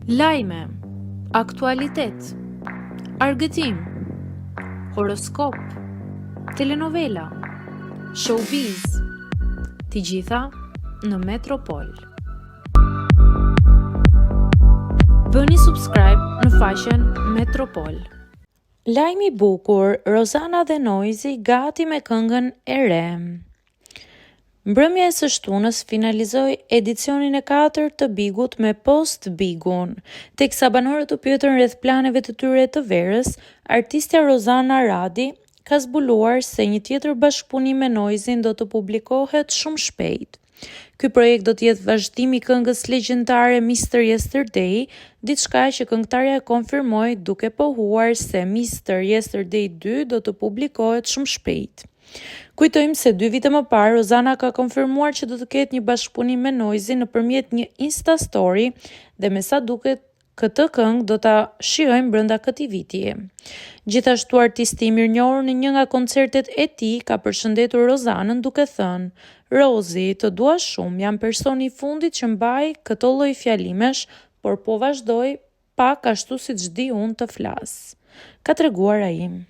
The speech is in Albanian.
Lajme, aktualitet, argëtim, horoskop, telenovela, showbiz, të gjitha në Metropol. Bëni subscribe në faqen Metropol. Lajmi i bukur, Rozana dhe Noizi gati me këngën e re. Mbrëmja e së shtunës finalizoi edicionin e 4 të Bigut me post Bigun. Teksa banorët u pyetën rreth planeve të tyre të verës, artistja Rozana Radi ka zbuluar se një tjetër bashkëpunim me Noizin do të publikohet shumë shpejt. Ky projekt do të jetë vazhdimi i këngës legjendare Mr. Yesterday, diçka që këngëtarja e konfirmoi duke pohuar se Mr. Yesterday 2 do të publikohet shumë shpejt. Kujtojmë se 2 vite më parë, Rozana ka konfirmuar që do të ketë një bashkëpunim me Noizin nëpërmjet një Insta Story dhe me sa duket këtë këngë do ta shijojmë brenda këtij viti. Gjithashtu artisti i mirënjohur në një nga koncertet e tij ka përshëndetur Rozanën duke thënë: "Rozi, të dua shumë, jam personi i fundit që mbaj këto lloj fjalimesh, por po vazhdoj pak ashtu siç di unë të flas", ka treguar ai.